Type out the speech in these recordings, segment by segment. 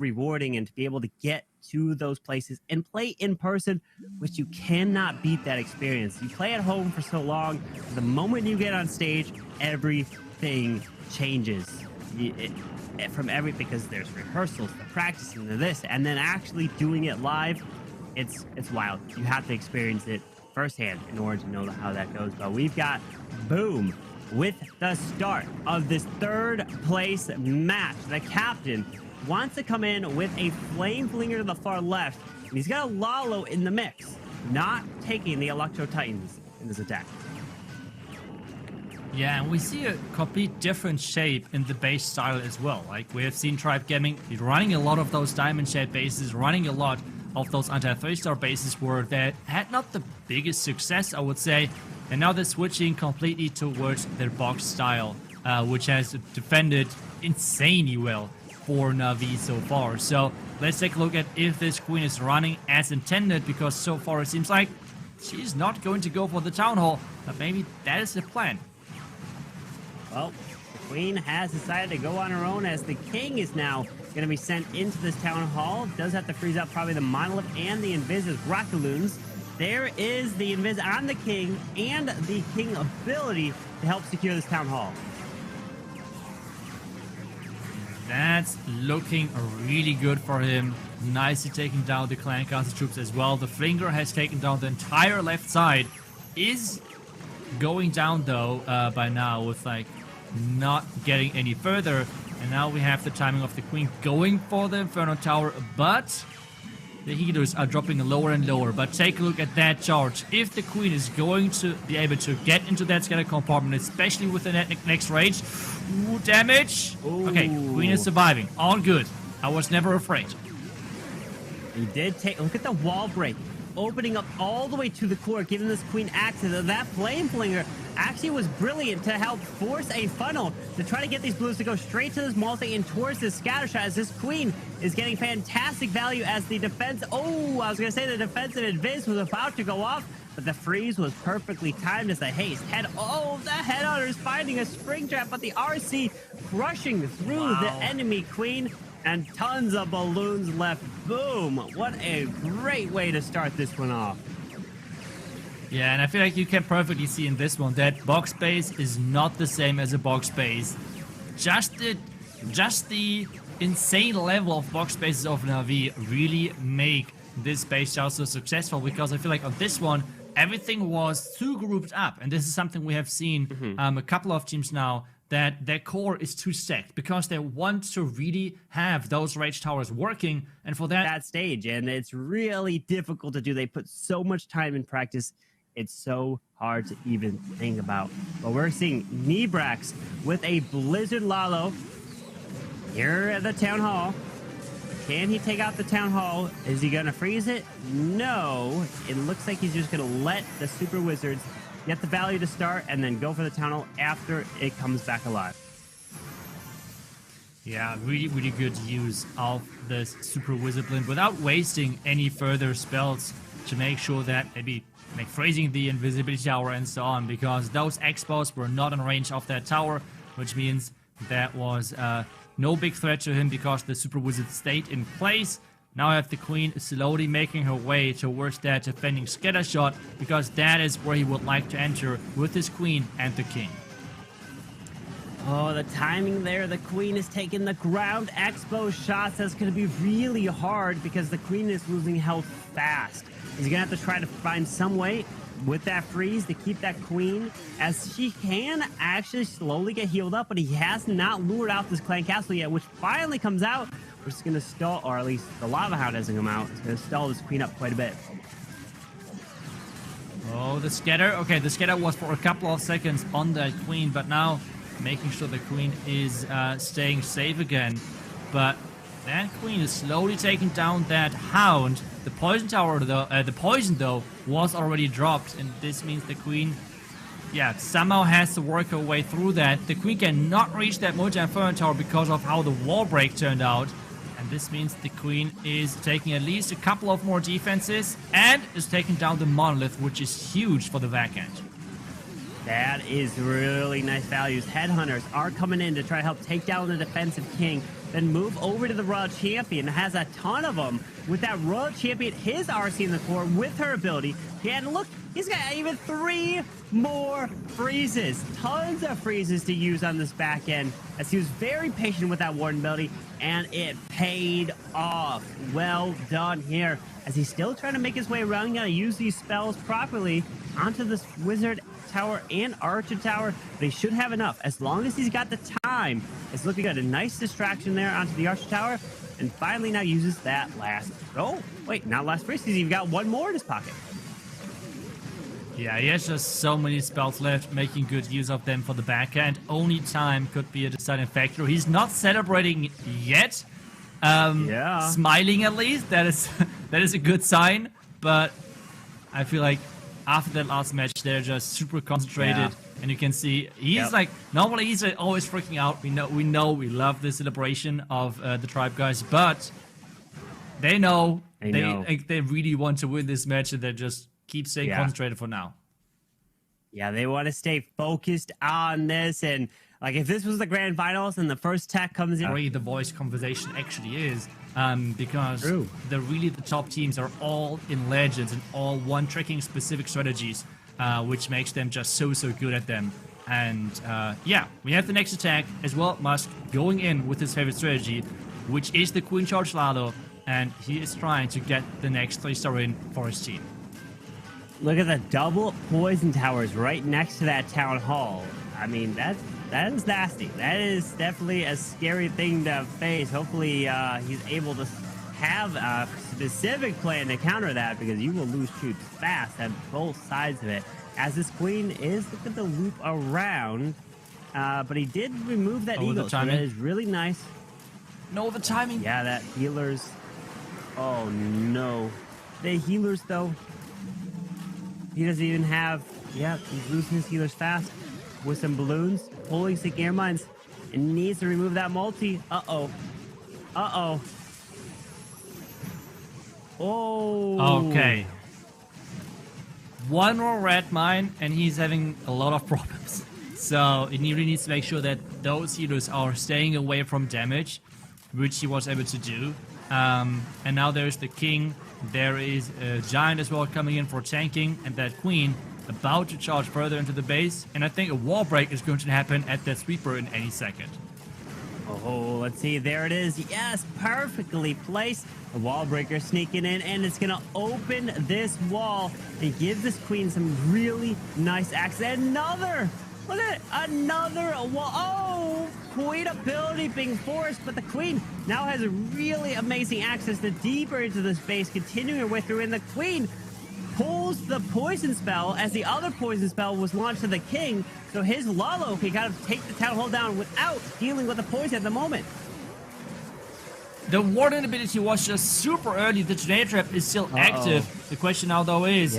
rewarding, and to be able to get to those places and play in person, which you cannot beat that experience. You play at home for so long, the moment you get on stage, everything changes. Because there's rehearsals, the practicing, the this, and then actually doing it live, it's wild. You have to experience it firsthand in order to know how that goes. But we've got Boom with the start of this third place match. The captain wants to come in with a flame flinger to the far left, and he's got a Lalo in the mix, not taking the Electro Titans in this attack. Yeah, and we see a complete different shape in the base style as well. Like, we have seen Tribe Gaming running a lot of those diamond-shaped bases, running a lot of those anti-3-star bases where they had not the biggest success, I would say. And now they're switching completely towards their box style, which has defended insanely well for Na'Vi so far. So let's take a look at if this queen is running as intended, because so far it seems like she's not going to go for the Town Hall, but maybe that is the plan. Well, the queen has decided to go on her own, as the king is now going to be sent into this Town Hall. Does have to freeze out probably the Monolith and the Invis as Rockaloons. There is the Invis on the king and the king ability to help secure this Town Hall. That's looking really good for him. Nicely taking down the Clan Castle troops as well. The Flinger has taken down the entire left side. Is going down though by now, with like not getting any further. And now we have the timing of the queen going for the Inferno Tower, but the healers are dropping lower and lower. But take a look at that charge. If the queen is going to be able to get into that scatter compartment, especially with the next rage, ooh, damage. Ooh. Okay, queen is surviving. All good. I was never afraid. He did take, look at the wall break, opening up all the way to the core, giving this queen access. That flame flinger actually was brilliant to help force a funnel to try to get these blues to go straight to this multi and towards this scatter shot, as this queen is getting fantastic value as the defense. Oh, I was going to say the defensive advance was about to go off, but the freeze was perfectly timed as the haste head. Oh, the headhunter is finding a spring trap, but the RC crushing through the enemy queen. And tons of balloons left. Boom! What a great way to start this one off. Yeah, and I feel like you can perfectly see in this one that box base is not the same as a box base. Just the insane level of box bases of Na'Vi really make this base style so successful, because I feel like on this one, everything was too grouped up. And this is something we have seen a couple of teams now, that their core is too stacked because they want to really have those rage towers working, and for that stage, and it's really difficult to do. They put so much time in practice, it's so hard to even think about. But we're seeing Nebrax with a Blizzard Lalo here at the Town Hall. Can he take out the Town Hall? Is he gonna freeze it? No, it looks like he's just gonna let the Super Wizards get the value to start and then go for the Town Hall after it comes back alive. Yeah, really good use of this Super Wizard Blend without wasting any further spells to make sure that maybe like freezing the Invisibility Tower and so on, because those Expos were not in range of that tower, which means that was no big threat to him because the Super Wizard stayed in place. Now I have the queen slowly making her way towards that defending scatter shot, because that is where he would like to enter with his queen and the king. Oh, the timing there. The queen is taking the ground expo shots. That's going to be really hard because the queen is losing health fast. He's going to have to try to find some way with that freeze to keep that queen, as she can actually slowly get healed up, but he has not lured out this Clan Castle yet, which finally comes out. We're just going to stall, or at least the Lava Hound doesn't come out. It's going to stall this queen up quite a bit. Oh, the scatter. Okay, the scatter was for a couple of seconds on that queen, but now making sure the queen is staying safe again. But that queen is slowly taking down that hound. The poison tower, though, the poison though, was already dropped, and this means the queen, yeah, somehow has to work her way through that. The queen cannot reach that multi-inferno tower because of how the wall break turned out. And this means the queen is taking at least a couple of more defenses and is taking down the monolith, which is huge for the back end. That is really nice values. Headhunters are coming in to try to help take down the defensive king. then move over to the Royal Champion. Has a ton of them. With that Royal Champion, his RC in the core with her ability. And look, he's got even 3 more freezes. Tons of freezes to use on this back end, as he was very patient with that Warden ability, and it paid off. Well done here, as he's still trying to make his way around. Gotta use these spells properly onto this Wizard Tower and Archer Tower, but he should have enough as long as he's got the time. It's looking good. A nice distraction there onto the Archer Tower, and finally now uses that last. Oh, wait, not last freeze. He's even got 1 more in his pocket. Yeah, he has just so many spells left, making good use of them for the backhand. Only time could be a deciding factor. He's not celebrating yet. Smiling at least. That is a good sign. But I feel like after that last match, they're just super concentrated. Yeah. And you can see he's like, normally he's always freaking out. We we love the celebration of the Tribe guys, but they know they really want to win this match, and they're just keep staying concentrated for now. Yeah, they want to stay focused on this, and like if this was the grand finals and the first tech comes in, the voice conversation actually is because the top teams are all in Legends and all one-tracking specific strategies, which makes them just so good at them. And yeah, we have the next attack as well. Musk going in with his favorite strategy, which is the Queen Charge Lado, and he is trying to get the next 3-star in for his team. Look at the double poison towers right next to that town hall. I mean, that is nasty. That is definitely a scary thing to face. Hopefully, he's able to have a specific plan to counter that, because you will lose troops fast at both sides of it. As this queen is looking to loop around, but he did remove that eagle, so that is really nice. No, the timing. Yeah, that healers. Oh no, the healers though. He doesn't even have, he's losing his healers fast with some balloons, pulling some air mines, and needs to remove that multi. Oh. Okay. 1 more red mine, and he's having a lot of problems. So he really needs to make sure that those healers are staying away from damage, which he was able to do. And now there's the king. There is a giant as well coming in for tanking, and that queen about to charge further into the base. And I think a wall break is going to happen at that sweeper in any second. Oh, let's see. There it is. Yes, perfectly placed. The wall breaker sneaking in, and it's going to open this wall and give this queen some really nice access. Another! Look at it! Another wall. Oh! Queen ability being forced, but the queen now has a really amazing access to deeper into this base, continuing her way through, and the queen pulls the poison spell as the other poison spell was launched to the king, so his Lalo can kind of take the town hall down without dealing with the poison at the moment. The Warden ability was just super early. The Tornado Trap is still active. The question now though is,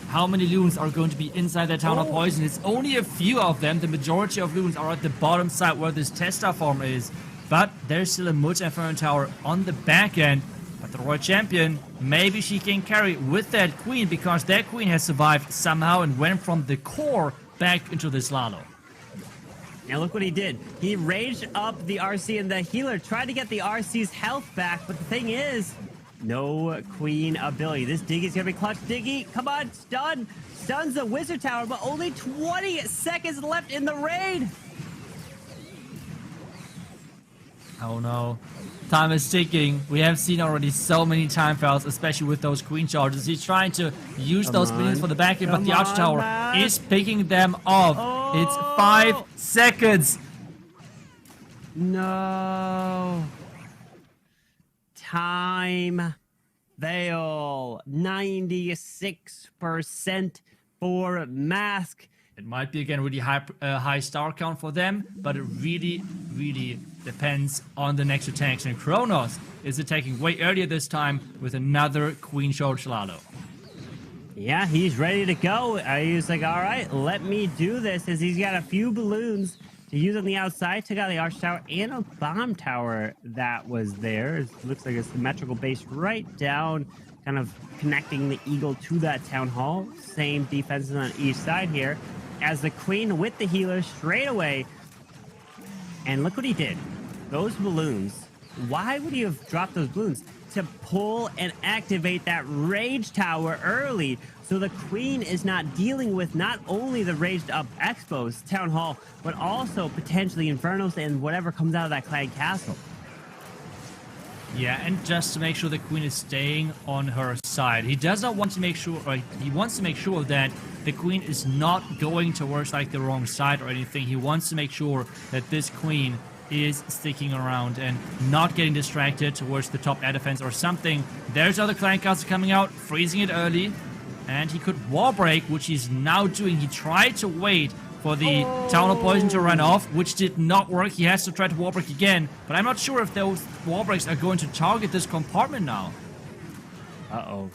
how many loons are going to be inside that town of poison? It's only a few of them. The majority of loons are at the bottom side where this Testa farm is. But there's still a Multi-Inferno Tower on the back end. But the Royal Champion, maybe she can carry with that queen, because that queen has survived somehow and went from the core back into this Lalo. Now look what he did. He raged up the RC, and the healer tried to get the RC's health back, but the thing is, no queen ability. This Diggy's gonna be clutch. Diggy, come on, stun. Stuns the Wizard Tower, but only 20 seconds left in the raid. Oh no. Time is ticking. We have seen already so many time fails, especially with those queen charges. He's trying to use those minions for the back end, but the Archer Tower is picking them off. It's 5 seconds. No. Time fail. 96% for Mask. It might be again really high star count for them, but it really depends on the next attacks. And Kronos is attacking way earlier this time with another Queen Charge Lalo. Yeah, he's ready to go. He's like, all right, let me do this, as he's got a few balloons to use on the outside. Took out the Arch Tower and a bomb tower that was there. It looks like a symmetrical base right down, kind of connecting the Eagle to that town hall. Same defenses on each side here, as the queen with the healer straight away. And look what he did. those balloons, why would you have dropped those balloons? To pull and activate that rage tower early, so the queen is not dealing with not only the raged up expos, town hall, but also potentially infernos and whatever comes out of that clan castle. Yeah, and just to make sure the queen is staying on her side. He does not want to make sure, or he wants to make sure that the queen is not going towards like the wrong side or anything. He wants to make sure that this queen is sticking around and not getting distracted towards the top air defense or something. There's other clan castle coming out, freezing it early, and he could wall break, which he's now doing. He tried to wait for the Town of Poison to run off, which did not work. He has to try to wall break again, but I'm not sure if those wall breaks are going to target this compartment now. Uh-oh.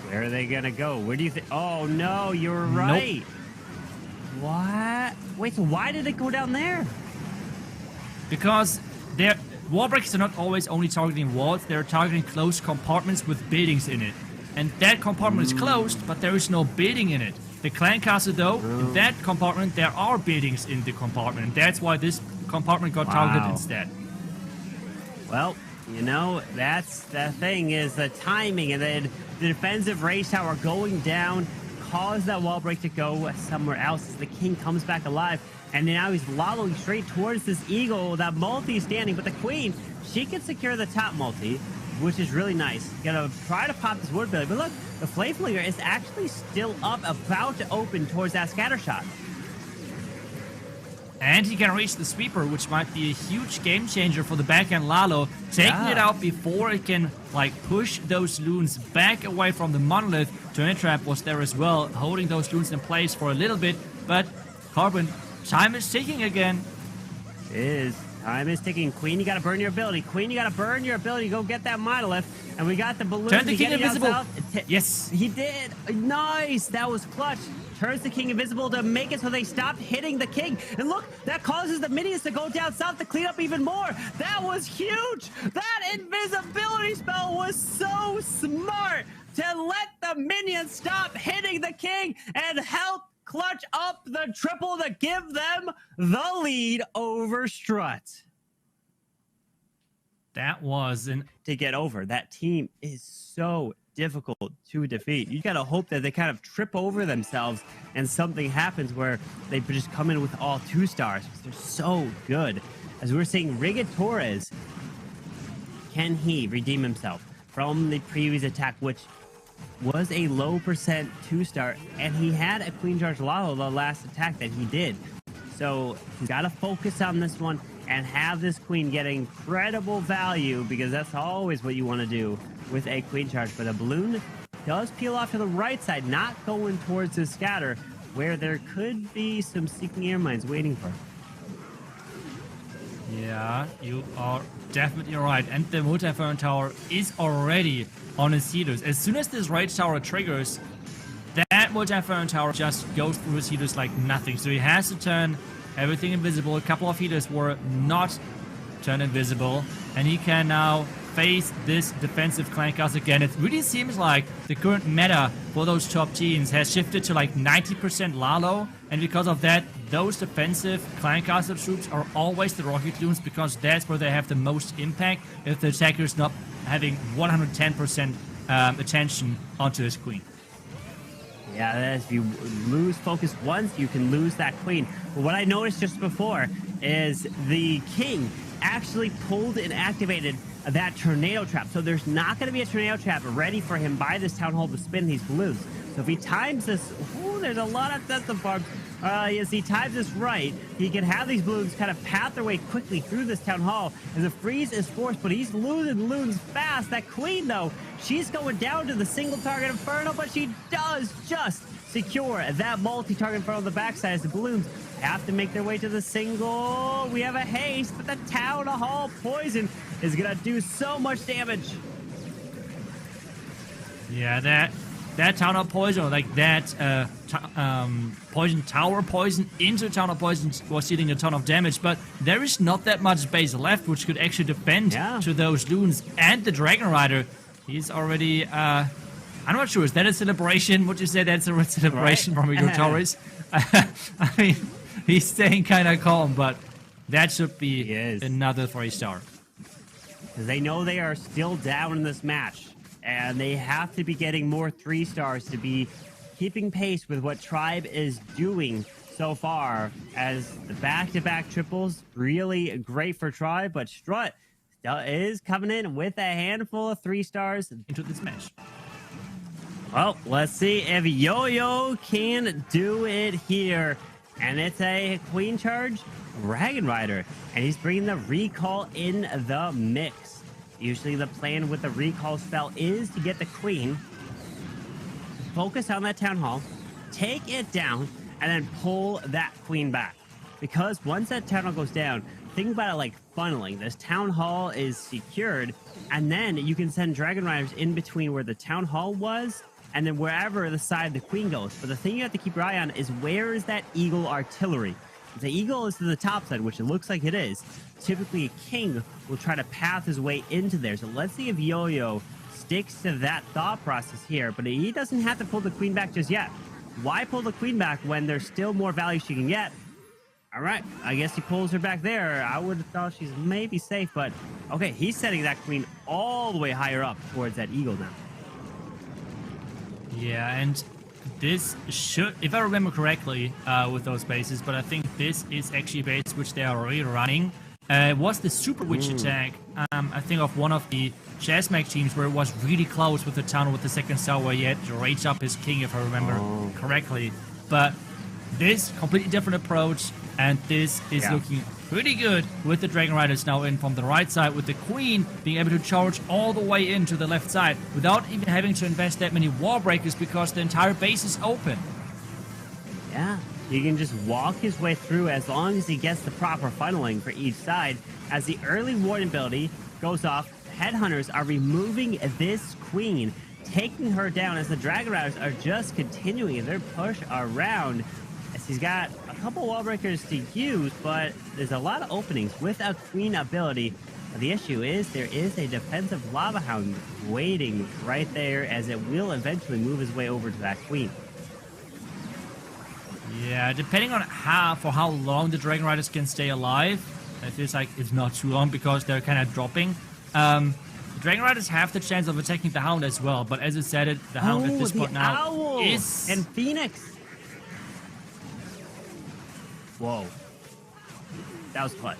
Where are they gonna go? Where do you think? Oh, no, you're right. Nope. What? Wait, so why did it go down there? Because their wall breaks are not always only targeting walls, they're targeting closed compartments with buildings in it. And that compartment is closed, but there is no building in it. The clan castle, though, in that compartment, there are buildings in the compartment. And that's why this compartment got targeted instead. Well, you know, that's the thing, is the timing, and then the defensive rage tower going down caused that wall break to go somewhere else as the king comes back alive. And now he's lolling straight towards this eagle. That multi is standing, but the queen, she can secure the top multi, which is really nice. Gonna try to pop this word belly, but look, the flame flinger is actually still up, about to open towards that scatter shot. And he can reach the sweeper, which might be a huge game changer for the backhand Lalo, taking it out before it can like push those loons back away from the monolith. Turn Trap was there as well, holding those loons in place for a little bit, but Carbon, time is ticking again. It is. Time is ticking. Queen, you gotta burn your ability. Queen, you gotta burn your ability. Go get that monolith. And we got the balloon. Turn the king invisible. Yes. He did. Nice. That was clutch. Turns the king invisible to make it so they stop hitting the king. And look, that causes the minions to go down south to clean up even more. That was huge. That invisibility spell was so smart to let the minions stop hitting the king and help clutch up the triple to give them the lead over STRUT. That was an... To get over. That team is so difficult to defeat. You gotta hope that they kind of trip over themselves and something happens where they just come in with all 2 stars because they're so good. As we're seeing, Riga Torres, can he redeem himself from the previous attack, which was a low percent 2-star, and he had a Queen Charge Lalo the last attack that he did. So he's got to focus on this one and have this queen get incredible value, because that's always what you want to do with a Queen Charge. But a balloon does peel off to the right side, not going towards the scatter, where there could be some sneaking air mines waiting for him. Yeah, you are definitely right. And the multi-inferno tower is already on his healers. As soon as this rage tower triggers, that multi-inferno tower just goes through his healers like nothing. So he has to turn everything invisible. A couple of healers were not turned invisible, and he can now face this defensive clan castle again. It really seems like the current meta for those top teams has shifted to like 90% Lalo, and because of that, those defensive clan castle troops are always the rocket loons, because that's where they have the most impact if the attacker is not having 110% attention onto his queen. Yeah, if you lose focus once, you can lose that queen. But what I noticed just before is the king actually pulled and activated that tornado trap. So there's not going to be a tornado trap ready for him by this town hall to spin these balloons. So if he times this, ooh, there's a lot of death farms. As he times this right, he can have these balloons kind of path their way quickly through this town hall as the freeze is forced, but he's losing loons fast. That queen, though, she's going down to the single target inferno, but she does just secure that multi-target inferno on the backside as the balloons have to make their way to the single. We have a haste, but the town hall poison is going to do so much damage. Yeah, that town hall poison, like that poison tower poison into town hall poison was dealing a ton of damage, but there is not that much base left which could actually defend to those loons. And the Dragon Rider, he's already I'm not sure, is that a celebration? Would you say that's a celebration from Riga Torres? I mean, he's staying kind of calm, but That should be Yes. another 3-star. Because they know they are still down in this match. And they have to be getting more 3-stars to be keeping pace with what Tribe is doing so far. As the back-to-back triples, really great for Tribe. But STRUT is coming in with a handful of 3-stars Into this match. Well, let's see if Yo-Yo can do it here. And it's a Queen Charge Dragon Rider. And he's bringing the recall in the mix. Usually the plan with the recall spell is to get the Queen, focus on that Town Hall, take it down, and then pull that Queen back. Because once that Town Hall goes down, think about it like funneling. This Town Hall is secured, and then you can send Dragon Riders in between where the Town Hall was and then wherever the side the Queen goes. But the thing you have to keep your eye on is where is that Eagle artillery? If the Eagle is to the top side, which it looks like it is, typically a King will try to path his way into there. So let's see if Yo-Yo sticks to that thought process here. But he doesn't have to pull the Queen back just yet. Why pull the Queen back when there's still more value she can get? All right, I guess he pulls her back there. I would have thought she's maybe safe, but okay, he's setting that Queen all the way higher up towards that Eagle now. Yeah, and this should, if I remember correctly, with those bases, but I think this is actually a base which they are already running. It was the Super Witch attack, I think, of one of the Chessmag teams where it was really close with the tunnel with the second star where he had to rage up his king, if I remember correctly. But this, completely different approach, and this is looking pretty good with the Dragon Riders now in from the right side, with the Queen being able to charge all the way into the left side without even having to invest that many wall breakers because the entire base is open. Yeah, he can just walk his way through as long as he gets the proper funneling for each side. As the early warden ability goes off, Headhunters are removing this Queen, taking her down as the Dragon Riders are just continuing their push around. As he's got a couple wall breakers to use, but there's a lot of openings with a Queen ability. The issue is there is a defensive Lava Hound waiting right there as it will eventually move his way over to that Queen. Yeah, depending on for how long the Dragon Riders can stay alive, it feels like it's not too long because they're kind of dropping. The Dragon Riders have the chance of attacking the Hound as well, but as I said, the Hound at this point now Owl is... and Phoenix. Whoa. That was clutch.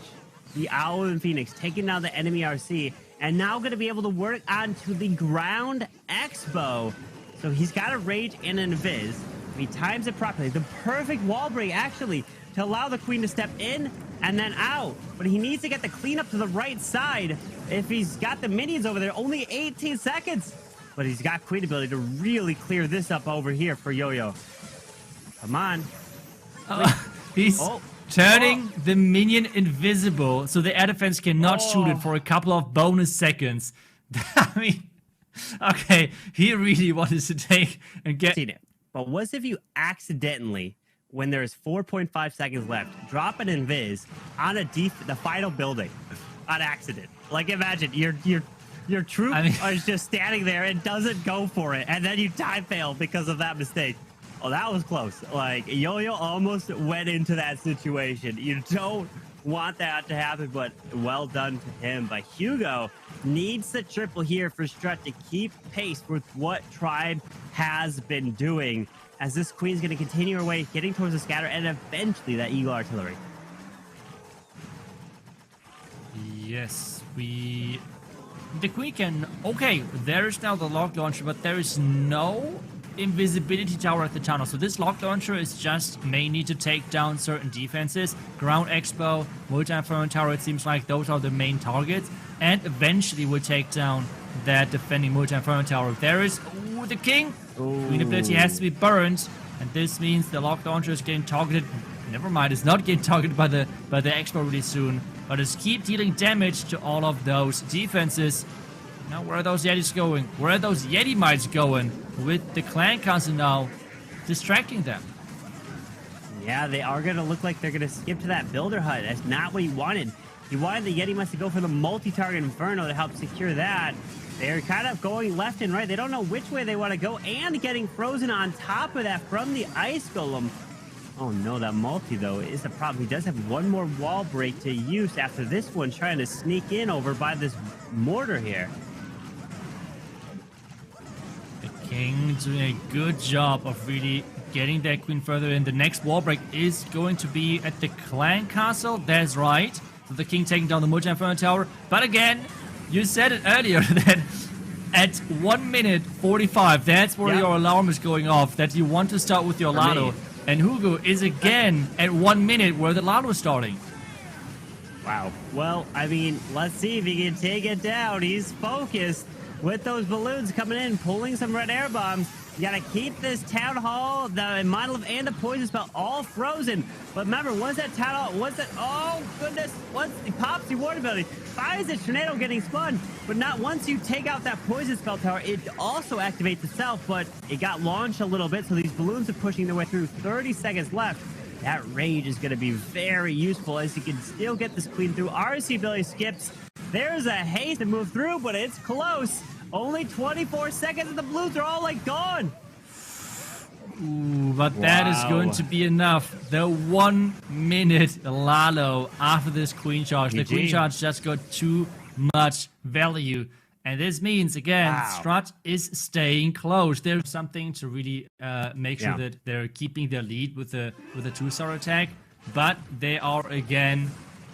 The Owl and Phoenix taking down the enemy RC and now going to be able to work onto the ground Expo. So he's got a rage and an invis. If he times it properly, the perfect wall break actually to allow the Queen to step in and then out. But he needs to get the cleanup to the right side. If he's got the minions over there, only 18 seconds. But he's got Queen ability to really clear this up over here for Yo-Yo. Come on. He's turning the minion invisible, so the air defense cannot shoot it for a couple of bonus seconds. I mean, okay, he really wanted to take and get... But what if you accidentally, when there's 4.5 seconds left, drop an invis on the final building on accident? Like, imagine your troop is just standing there and doesn't go for it, and then you time fail because of that mistake. Oh, that was close. Like, Yo-Yo almost went into that situation. You don't want that to happen, but well done to him. But Hugo needs the triple here for STRUT to keep pace with what Tribe has been doing, as this Queen's going to continue her way, getting towards the scatter, and eventually that Eagle artillery. Yes, the Queen can... Okay, there is now the lock launcher, but there is no invisibility tower at the tunnel. So this lock launcher is just mainly to take down certain defenses. Ground Expo, multi-inferno tower, it seems like those are the main targets. And eventually we'll take down that defending multi-inferno tower. There is the King. Queen ability has to be burned. And this means the lock launcher is getting targeted. Never mind, it's not getting targeted by the Expo really soon. But just keep dealing damage to all of those defenses. Now, where are those Yetis going? Where are those Yeti Mites going? With the Clan Council now distracting them. Yeah, they are going to look like they're going to skip to that Builder Hut. That's not what he wanted. He wanted the Yeti Mites to go for the multi-target Inferno to help secure that. They're kind of going left and right. They don't know which way they want to go, and getting frozen on top of that from the Ice Golem. Oh no, that multi though is the problem. He does have one more wall break to use after this one, trying to sneak in over by this mortar here. The king doing a good job of really getting that queen further in. The next wall break is going to be at the clan castle. That's right. So the king taking down the multi-inferno tower. But again, you said it earlier that at 1 minute 45, that's where your alarm is going off, that you want to start with your Lado. And Hugo is again at 1 minute where the Lado is starting. Wow. Well, I mean, let's see if he can take it down. He's focused with those balloons coming in, pulling some red air bombs. You gotta keep this town hall, the monolith, and the poison spell all frozen. But remember, once that town hall, oh goodness, once he pops the water ability, finds the tornado getting spun. But not once you take out that poison spell tower, it also activates itself, but it got launched a little bit, so these balloons are pushing their way through. 30 seconds left. That rage is gonna be very useful as you can still get this queen through. RC ability skips. There's a haste to move through, but it's close. Only 24 seconds and the blues are all like gone. Ooh, but that is going to be enough. The 1 minute Lalo after this queen charge. The queen charge just got too much value. And this means, again, STRUT is staying close. There's something to really make sure that they're keeping their lead with a 2-star attack. But they are, again,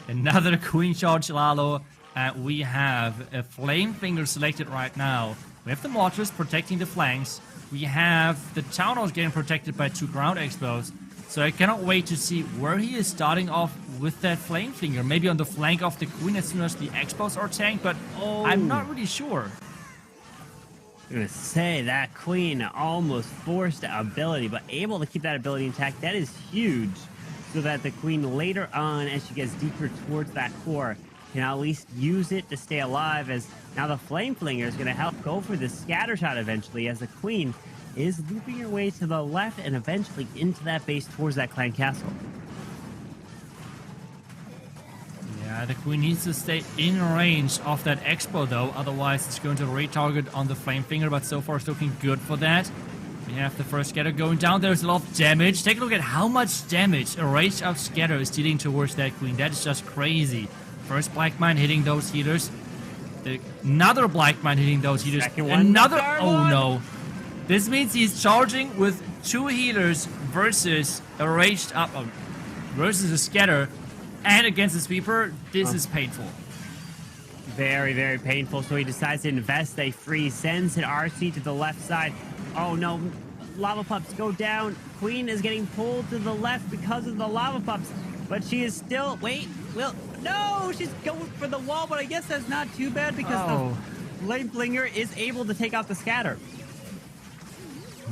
another queen charge Lalo. We have a flame finger selected right now. We have the mortars protecting the flanks. We have the town halls getting protected by 2 ground expos. So I cannot wait to see where he is starting off with that flame finger. Maybe on the flank of the queen as soon as the expos are tanked, but I'm not really sure. I'm gonna say that queen almost forced the ability, but able to keep that ability intact. That is huge. So that the queen later on, as she gets deeper towards that core, can at least use it to stay alive, as now the flame flinger is going to help go for the scatter shot eventually, as the queen is looping her way to the left and eventually into that base towards that clan castle. Yeah, the queen needs to stay in range of that expo though, otherwise it's going to retarget on the flame finger, but so far it's looking good for that. We have the first scatter going down. There's a lot of damage. Take a look at how much damage a raged out scatter is dealing towards that queen. That is just crazy. First Black Mine hitting those healers. Another Black Mine hitting those healers. Another. Oh no. This means he's charging with 2 healers versus a raged up. Versus a scatter. And against the sweeper. This is painful. Very, very painful. So he decides to invest a free, sends an RC to the left side. Oh no. Lava pups go down. Queen is getting pulled to the left because of the lava pups. But she is still. Wait. Well, no, she's going for the wall, but I guess that's not too bad because the flame flinger is able to take out the scatter.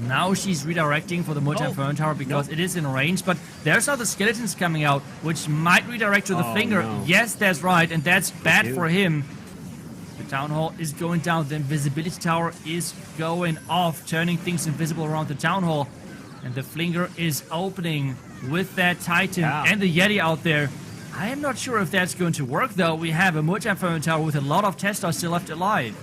Now she's redirecting for the multi-inferno tower because it is in range, but there's other skeletons coming out, which might redirect to the finger. No. Yes, that's right, and that's bad for him. The town hall is going down. The invisibility tower is going off, turning things invisible around the town hall. And the flinger is opening with that Titan and the Yeti out there. I am not sure if that's going to work, though. We have a multi-inferno tower with a lot of testers still left alive.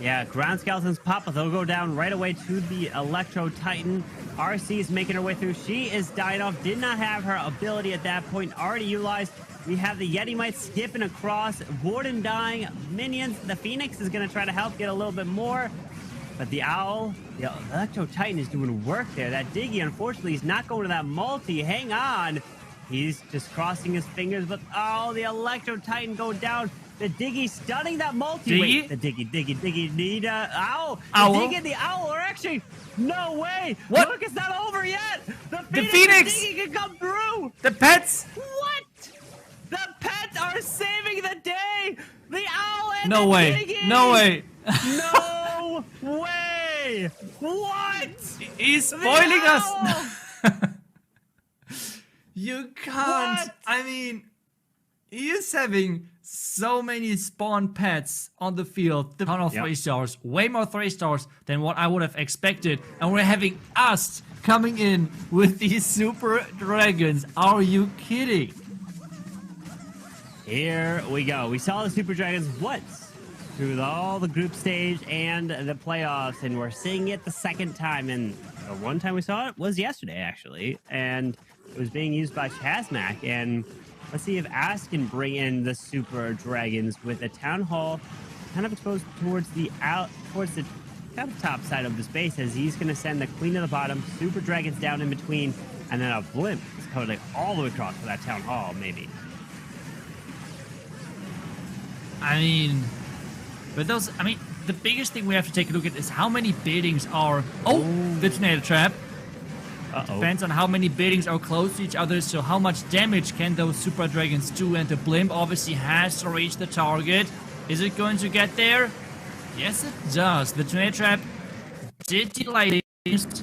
Yeah, ground skeletons pop, but they'll go down right away to the Electro Titan. RC is making her way through. She is dying off. Did not have her ability at that point already utilized. We have the Yeti Might skipping across. Warden dying. Minions. The Phoenix is going to try to help get a little bit more. But the Owl, the Electro Titan is doing work there. That Diggy, unfortunately, is not going to that multi. Hang on. He's just crossing his fingers, but the Electro Titan go down. The Diggy stunning that multi. Wait, the Diggy need Owl. Owl. The Diggy and the Owl are actually, no way. What? Look, it's not over yet. The Phoenix. And the Diggy can come through. The pets. What? The pets are saving the day. The Owl and no the way. Diggy. No way. No way. What? He's spoiling us. You can't. What? I mean, he is having so many spawn pets on the field. The ton of 3 stars, way more 3 stars than what I would have expected. And we're having us coming in with these super dragons. Are you kidding? Here we go. We saw the super dragons once through all the group stage and the playoffs, and we're seeing it the second time. And the one time we saw it was yesterday, actually, and it was being used by Chasmac. And let's see if Ask can bring in the Super Dragons with a Town Hall kind of exposed towards the kind of top side of the space, as he's going to send the Queen to the bottom, Super Dragons down in between, and then a Blimp is coming all the way across for that Town Hall, maybe. I mean, but those, I mean, the biggest thing we have to take a look at is how many buildings are... Oh, the tornado trap. Depends on how many buildings are close to each other, so how much damage can those Super Dragons do, and the Blimp obviously has to reach the target. Is it going to get there? Yes, it does. The tornado trap did delay it,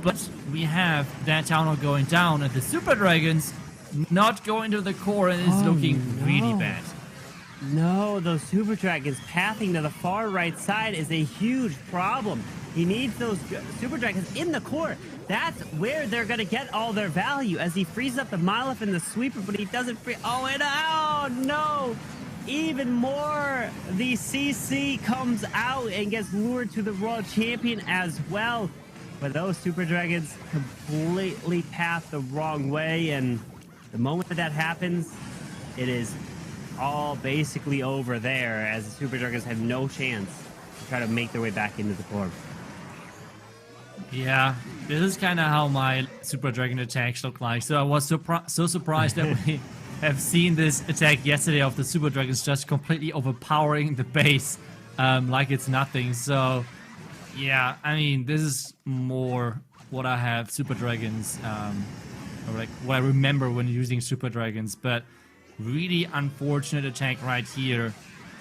but we have that Town Hall going down, and the Super Dragons not going to the core, and it's looking really bad. No, those Super Dragons pathing to the far right side is a huge problem. He needs those Super Dragons in the core. That's where they're going to get all their value, as he frees up the Milef and the Sweeper, but he doesn't free... Oh, and oh, no! Even more, the CC comes out and gets lured to the Royal Champion as well. But those Super Dragons completely path the wrong way, and the moment that happens, it is all basically over there, as the Super Dragons have no chance to try to make their way back into the core. Yeah, this is kind of how my Super Dragon attacks look like. So I was so surprised that we have seen this attack yesterday of the Super Dragons just completely overpowering the base like it's nothing. So yeah, I mean, this is more what I have Super Dragons, or like what I remember when using Super Dragons, but really unfortunate attack right here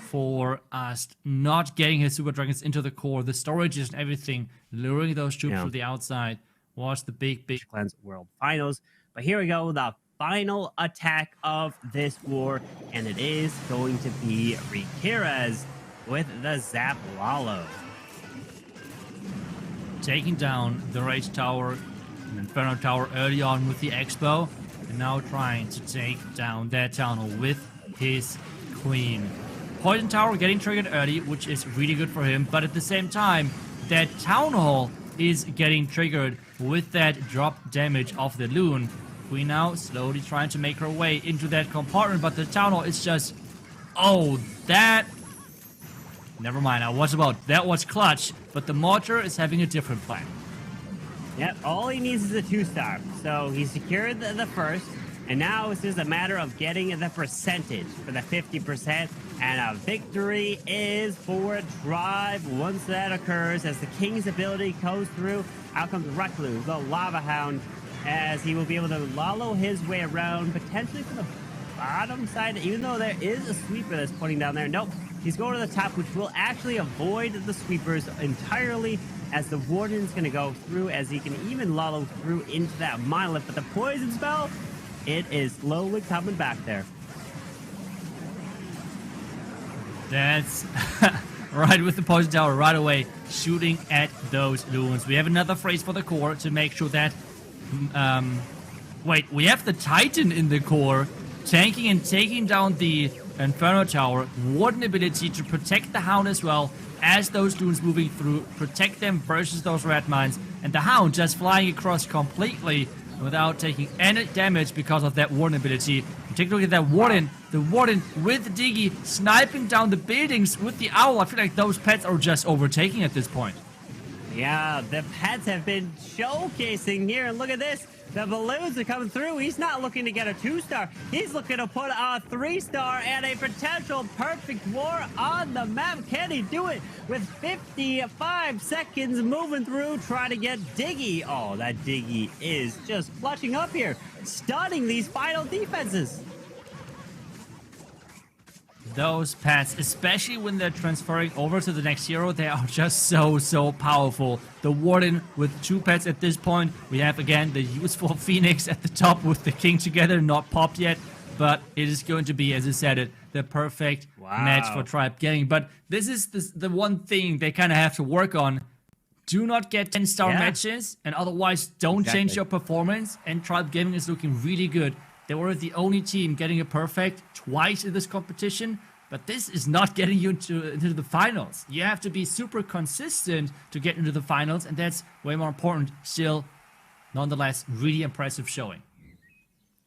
for us not getting his Super Dragons into the core. The storages and everything, luring those troops from the outside was the big Clans World Finals. But here we go, the final attack of this war, and it is going to be Rikira's with the Zap Lalo. Taking down the Rage Tower and Inferno Tower early on with the Expo, and now trying to take down that Town Hall with his Queen. Poison Tower getting triggered early, which is really good for him, but at the same time, that Town Hall is getting triggered with that drop damage of the Loon. We now slowly trying to make her way into that compartment, but the Town Hall is just... Oh, that... Never mind, that was clutch, but the Mortar is having a different plan. Yep, all he needs is a 2-star. So he secured the first, and now it's just a matter of getting the percentage for the 50%, and a victory is for Tribe once that occurs, as the King's ability goes through. Out comes Reklu, the Lava Hound, as he will be able to Lalo his way around, potentially from the bottom side, even though there is a Sweeper that's pointing down there. Nope, he's going to the top, which will actually avoid the Sweepers entirely, as the Warden's going to go through, as he can even Lalo through into that Milef. But the Poison Spell, it is slowly coming back there. That's right with the Poison Tower right away, shooting at those Loons. We have another phrase for the core to make sure that... wait, we have the Titan in the core, tanking and taking down the Inferno Tower. Warden ability to protect the Hound as well, as those Loons moving through, protect them versus those red mines, and the Hound just flying across completely without taking any damage because of that Warden ability. Take a look at that Warden, the Warden with Diggy sniping down the buildings with the Owl. I feel like those pets are just overtaking at this point. Yeah, the pets have been showcasing here, and look at this. The balloons are coming through. He's not looking to get a 2-star. He's looking to put a 3-star and a potential perfect war on the map. Can he do it with 55 seconds moving through, trying to get Diggy? Oh, that Diggy is just clutching up here, stunning these final defenses. Those pets, especially when they're transferring over to the next hero, they are just so powerful. The Warden with 2 pets at this point. We have again the useful Phoenix at the top with the King together, not popped yet, but it is going to be, as I said it, the perfect match for Tribe Gaming. But this is the one thing they kind of have to work on. Do not get 10-star matches, and otherwise don't change your performance, and Tribe Gaming is looking really good. They were the only team getting a perfect twice in this competition, But this is not getting you into the finals. You have to be super consistent to get into the finals, and that's way more important. Still, nonetheless, really impressive showing.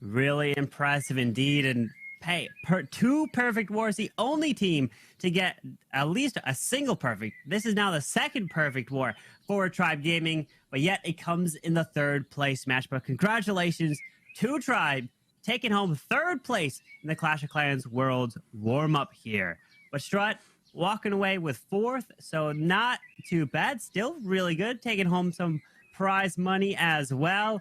Really impressive indeed. And hey, two perfect wars, the only team to get at least a single perfect. This is now the second perfect war for Tribe Gaming, but yet it comes in the third place match. But congratulations to Tribe, taking home third place in the Clash of Clans World's warm-up here. But Strut walking away with fourth, so not too bad. Still really good, taking home some prize money as well.